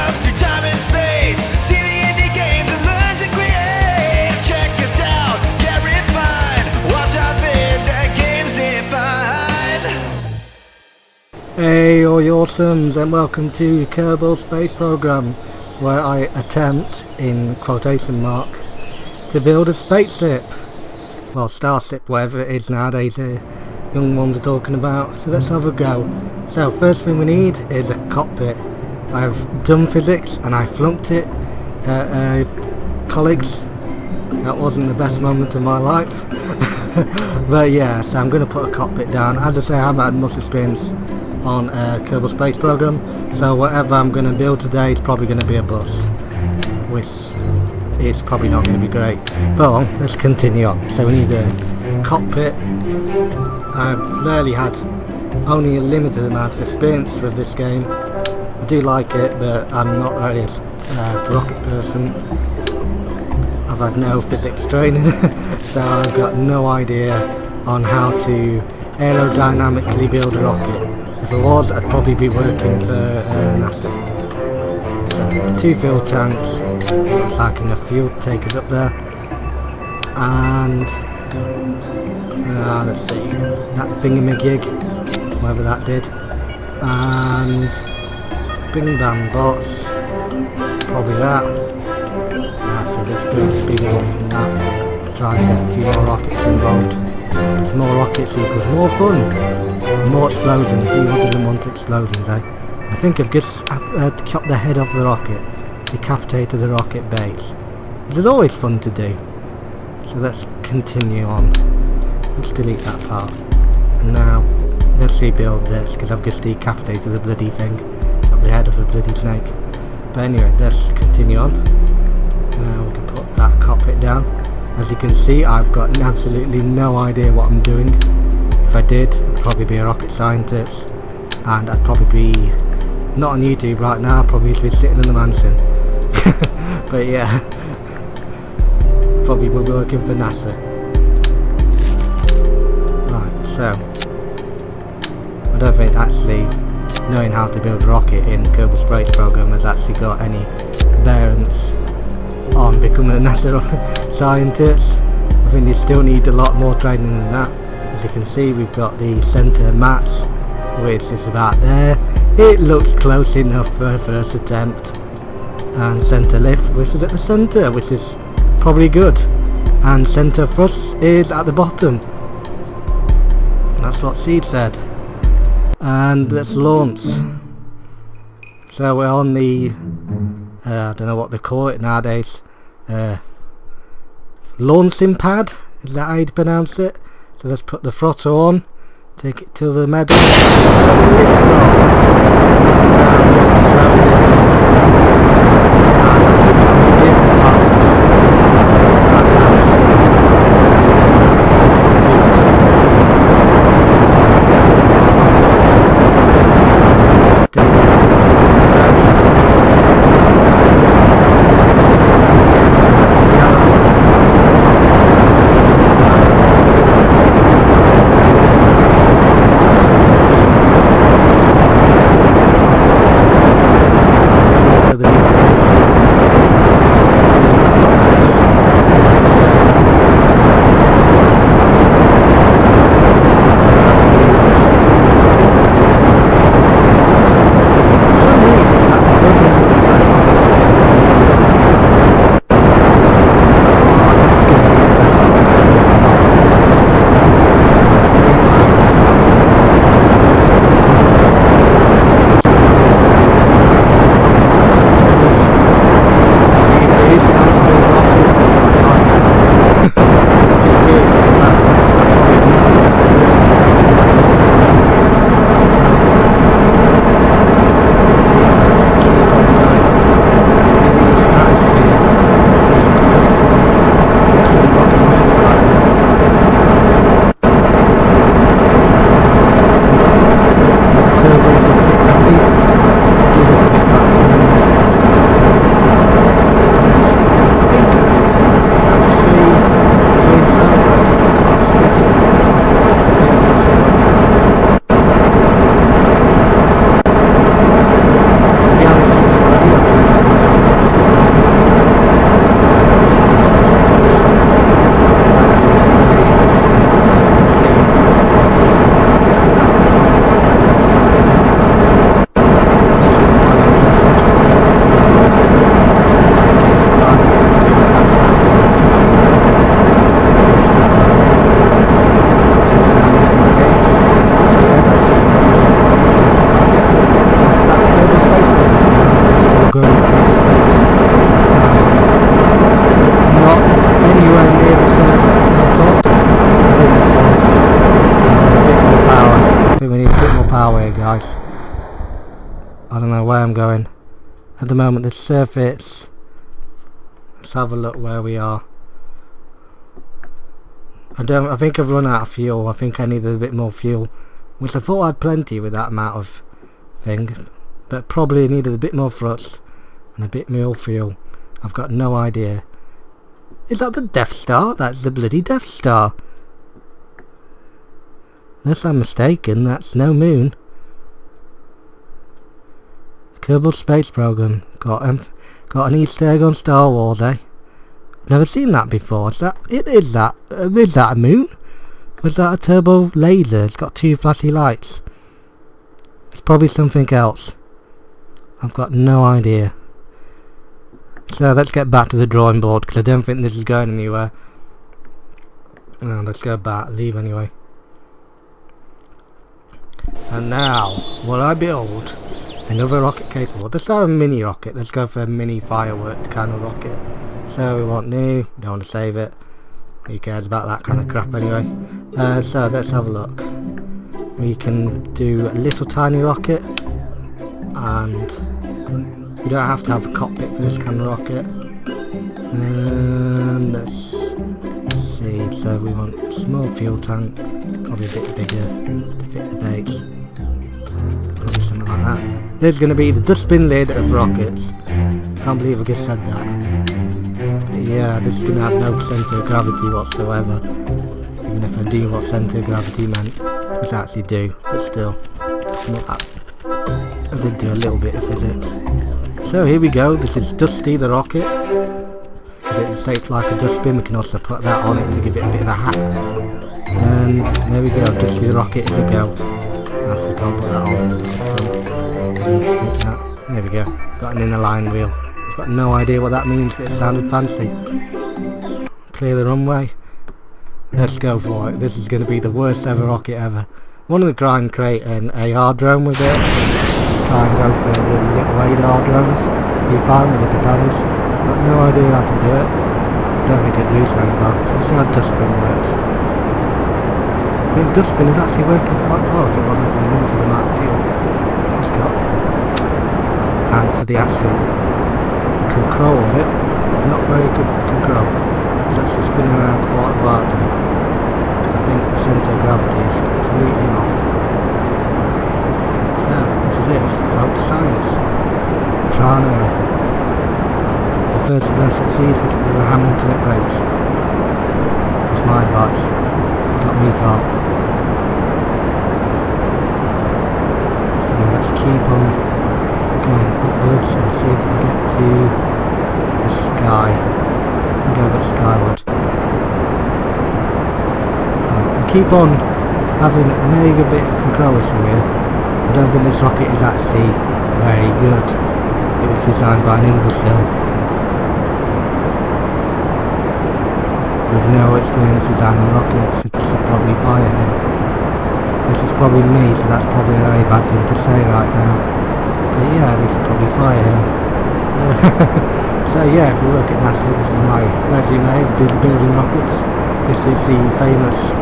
us through time and space. See the indie games and learn to create. Check us out, get refined. Watch our vids at Games Defined. Hey all you awesomes, and welcome to Kerbal Space program, where I attempt, in quotation marks, to build a spaceship. Well, starship, whatever it is nowadays, young ones are talking about. So let's have a go. So first thing we need is a cockpit. I've done physics and I flunked it at college. That wasn't the best moment of my life. But yeah, so I'm going to put a cockpit down. As I say, I haven't had much experience on a Kerbal Space program, so whatever I'm going to build today is probably going to be a bust, which is probably not going to be great. But let's continue on. So we need a cockpit. I've rarely had only a limited amount of experience with this game. I do like it, but I'm not really a rocket person. I've had no physics training, so I've got no idea on how to aerodynamically build a rocket. If it was, I'd probably be working for NASA. So 2 fuel tanks, looks like enough fuel to take us up there. And let's see, that thingamajig, whatever that did. And bing bang bots, probably that. So let's build a bigger one from that to try and get a few more rockets involved. More rockets equals more fun. More explosions. Who doesn't want explosions, eh? I think I've just chopped the head off the rocket, decapitated the rocket base. This is always fun to do. So let's continue on. Let's delete that part. And now let's rebuild this, because I've just decapitated the bloody thing. Chopped the head off a bloody snake. But anyway, let's continue on. Now we can put that cockpit down. As you can see, I've got absolutely no idea what I'm doing. If I did, I'd probably be a rocket scientist, and I'd probably be not on YouTube right now. I'd probably be sitting in the mansion. But yeah, probably be working for NASA. Right, so I don't think actually knowing how to build a rocket in Kerbal Space program has actually got any bearings on becoming a NASA scientist. I think you still need a lot more training than that. As you can see, we've got the centre match, which is about there. It looks close enough for a first attempt. And centre lift, which is at the centre, which is probably good. And centre thrust is at the bottom. That's what Seed said. And let's launch. So we're on the I don't know what they call it nowadays, launching pad, is that how you'd pronounce it? So let's put the throttle on, take it to the middle, lift off. Now slowly lifting off. And I think I'm a bit balanced. That down slow. going up into space. Not anywhere near the surface on top. I think this one's a bit more power. I think we need a bit more power here, guys. I don't know where I'm going. At the moment, the surface. Let's have a look where we are. I think I've run out of fuel. I think I needed a bit more fuel, which I thought I had plenty with that amount of thing, but probably needed a bit more thrust and a bit more fuel. I've got no idea. Is that the Death Star? That's the bloody Death Star. Unless I'm mistaken, that's no moon. Kerbal Space program. Got an Easter egg on Star Wars, eh? Never seen that before. Is that a moon? Was that a turbo laser? It's got two flashy lights. It's probably something else. I've got no idea. So let's get back to the drawing board, because I don't think this is going anywhere. Let's go back. Leave anyway. And now, will I build another rocket capable? Let's start a mini rocket. Let's go for a mini firework kind of rocket. So we want new, we don't want to save it. Who cares about that kind of crap anyway? So let's have a look. We can do a little tiny rocket, and you don't have to have a cockpit for this kind of rocket. And let's see, so we want small fuel tank, probably a bit bigger to fit the base. Probably something like that. There's going to be the dustbin lid of rockets. Can't believe I just said that. Yeah, this is going to have no centre of gravity whatsoever. Even if I knew what centre of gravity meant, which I actually do, but still, not that. I did do a little bit of physics. So here we go, this is Dusty the rocket. It's shaped like a dustbin, we can also put that on it to give it a bit of a hat. And there we go, Dusty the rocket is a go. Actually, we can't put that on. There we go, got an inner line wheel. Got no idea what that means, but it sounded fancy. Clear the runway. Let's go for it. This is going to be the worst ever rocket ever. One of the try and create an AR drone with it. Try and go for the little radar drones. Be fine with the propellers. Got no idea how to do it. Don't think it'd lose very far. So let's see how Dustbin works. I think Dustbin is actually working quite well if it wasn't for the limited amount of fuel it's got. And for the actual control of it, it's not very good for control. It's actually spinning around quite wildly. I think the centre of gravity is completely off. So, this is it, folks. Science. Trial and error. If the first don't succeed, hit it with a hammer until it breaks. That's my advice. It got me far. So let's keep on going upwards and see if we can get to the sky. We can go a bit skyward. Right, we keep on having a mega bit of control issue here. I don't think this rocket is actually very good. It was designed by an imbecile with no experience designing rockets. It should probably fire him. This is probably me, so that's probably a very bad thing to say right now. But yeah, they should probably fire him. So yeah, if you work at NASA, this is my resume of building rockets. This is the famous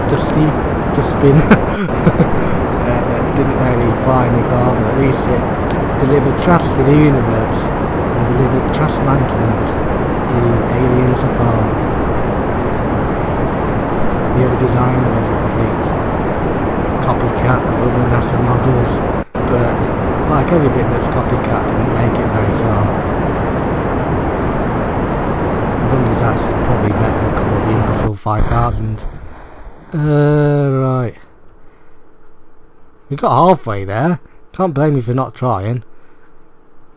Dusty Dustbin that didn't really fly any far, but at least it delivered trash to the universe and delivered trash management to aliens afar. The other design was a complete copycat of other NASA models, but like everything that's copycat didn't make it very far. I think there's actually probably better called the Imbecile 5000. Right. We got halfway there. Can't blame you for not trying.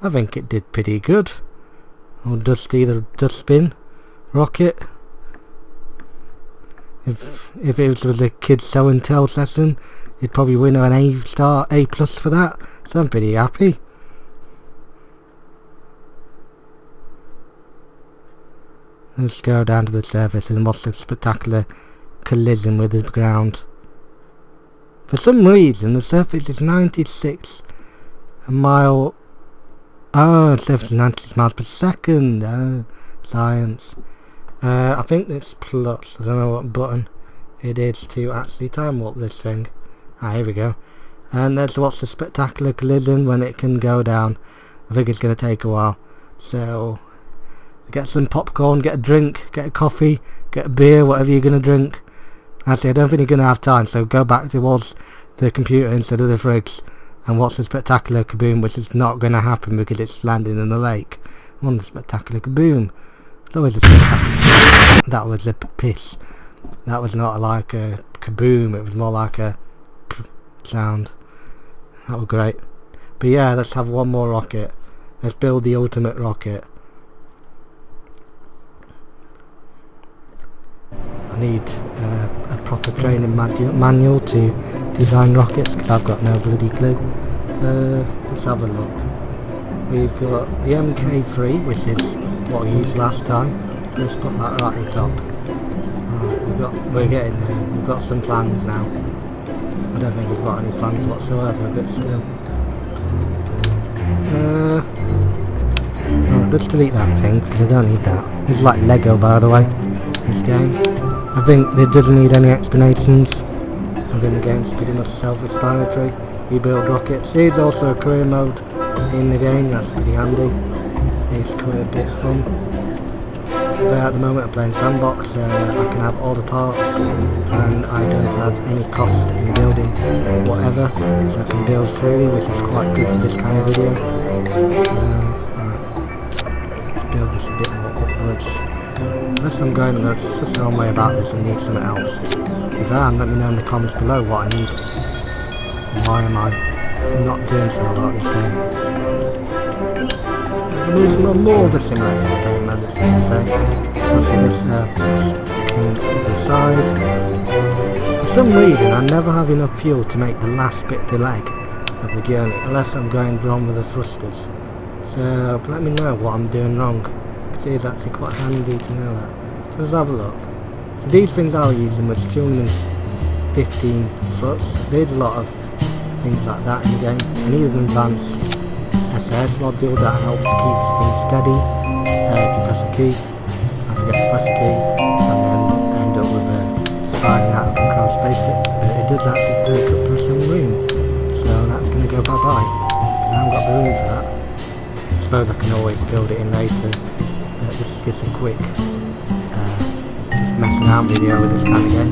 I think it did pretty good. Old Dusty the Dustbin rocket. If it was a kids show and tell session, you'd probably win an A+ for that. So I'm pretty happy. Let's go down to the surface and watch a spectacular collision with the ground. For some reason the surface is 96 mile Oh, it's 90 miles per second. Science. I think it's plus. I don't know what button it is to actually time warp this thing. Here we go. And there's lots of spectacular collision when it can go down. I think it's going to take a while. So, get some popcorn, get a drink, get a coffee, get a beer, whatever you're going to drink. Actually, I don't think you're going to have time, so go back towards the computer instead of the fridge and watch the spectacular kaboom, which is not going to happen because it's landing in the lake. One spectacular kaboom. That was a spectacular. That was a piss. That was not like a kaboom, it was more like a sound. That was great. But yeah, let's have one more rocket. Let's build the ultimate rocket. I need a proper training manual to design rockets because I've got no bloody clue. Let's have a look. We've got the MK3, which is what we used last time. So let's put that right at the top. We're getting there. We've got some plans now. I don't think we've got any plans whatsoever, but still. Let's delete that thing because I don't need that. It's like Lego, by the way, this game. I think it doesn't need any explanations. I think the game's pretty much self-explanatory. You build rockets. There's also a career mode in the game, that's pretty handy. It's quite a bit of fun. At the moment I'm playing sandbox, I can have all the parts and I don't have any cost in building whatever, so I can build freely, which is quite good for this kind of video. Right. Let's build this a bit more upwards. Unless I'm going such a long way about this and need something else. If I am, let me know in the comments below what I need. Why am I not doing so about this game? I need a lot more of a simulator game, I'd say. Obviously this can decide. For some reason I never have enough fuel to make the last bit of the leg of the journey, unless I'm going wrong with the thrusters. So let me know what I'm doing wrong, because it is actually quite handy to know that. So let's have a look. So these things I was using was 215 thrusts. There's a lot of things like that in the game. I need an advanced SS module that helps keep things steady. If you press a key, I forget to press a key, and then end up with a sliding out of control spaceship. But it does actually take up some room, so that's going to go bye bye. I haven't got the room for that. I suppose I can always build it in later, but this is just a quick just messing out video with this kind of game.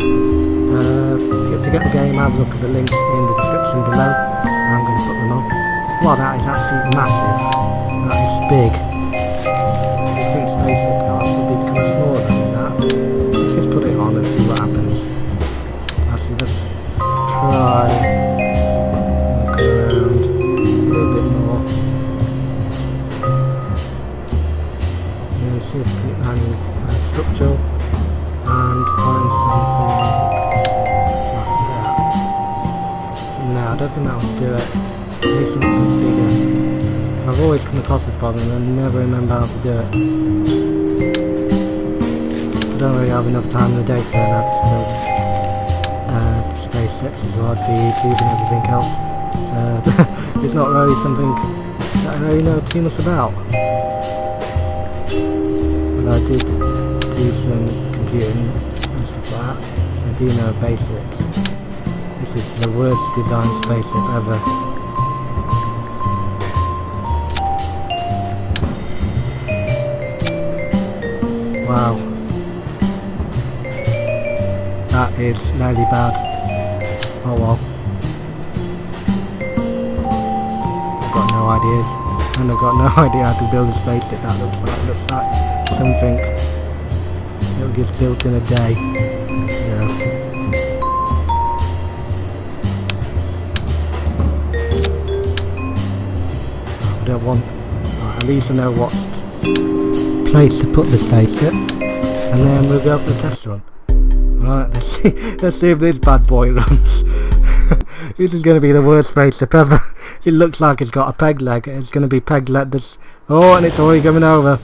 To get the game, have a look at the links in the description below. I'm going to put them on. Wow, that is actually massive. That is big. I think Spaceship cards will be becoming smaller than that. Let's just put it on and see what happens. Actually, let's try look around a little bit more. See if I need structural and find something. No, I don't think that will do it. Need something bigger. I've always come across this problem and I never remember how to do it. I don't really have enough time in the day to learn how to build spaceships as well as do YouTube and everything else. It's not really something that I really know too much about. But I did do some computing and stuff like that, so I do know basics. This is the worst designed spaceship ever. Wow. That is nearly bad. Oh well. I've got no ideas. And I've got no idea how to build a spaceship that looks like. It looks like something that gets built in a day. Yeah. Don't want. Right, at least I know what place to put the spaceship, and then we'll go for the test run. Right, let's see if this bad boy runs. This is going to be the worst spaceship ever. It looks like it's got a peg leg. It's going to be peg leg. This. Oh, and it's already coming over.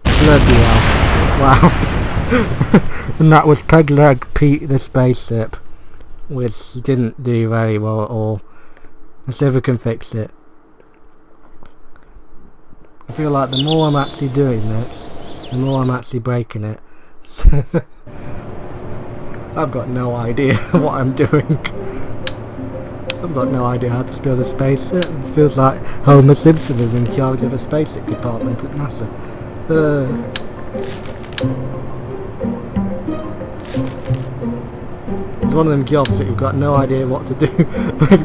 Bloody hell! Wow. And that was peg leg Pete the spaceship, which didn't do very well at all. Let's see if we can fix it. feel like the more I'm actually doing this, the more I'm actually breaking it. I've got no idea what I'm doing. I've got no idea how to build a spaceship. It feels like Homer Simpson is in charge of a spaceship department at NASA. It's one of them jobs that you've got no idea what to do.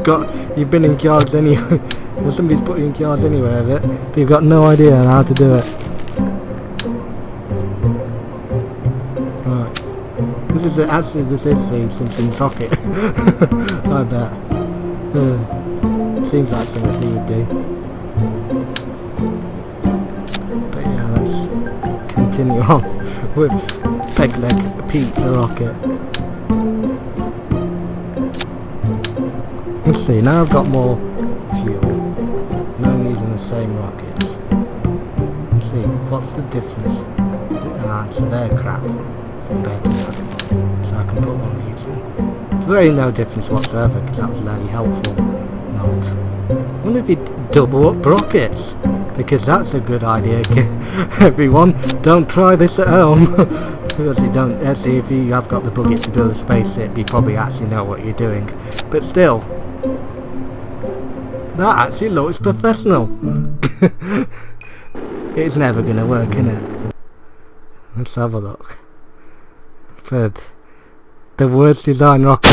But you've been in charge anyway. Well, somebody's put you in charge anyway of it, but you've got no idea how to do it. Right. This is the Simpsons rocket. I bet. Seems like something he would do. But yeah, let's continue on with Pegleg Pete the rocket. Let's see, now I've got more fuel. Now I'm using the same rockets. Let's see, what's the difference? So they're crap compared to that. So I can put one of these in. There's really no difference whatsoever because that was very helpful. Not. I wonder if you double up rockets, because that's a good idea. Everyone, don't try this at home. Actually, if you have got the budget to build a spaceship, you probably actually know what you're doing. But still, that actually looks professional. It's never going to work, innit? Let's have a look. Third, the worst design rocket.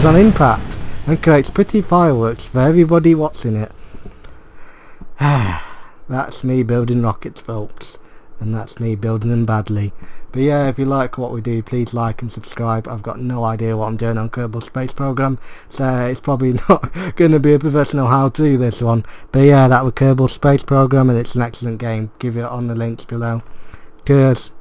On impact and creates pretty fireworks for everybody what's in it. That's me building rockets, folks, and that's me building them badly. But yeah, if you like what we do, please like and subscribe. I've got no idea what I'm doing on Kerbal Space program, so it's probably not going to be a professional how-to, this one. But yeah, that was Kerbal Space program, and it's an excellent game. Give it on the links below. Cheers.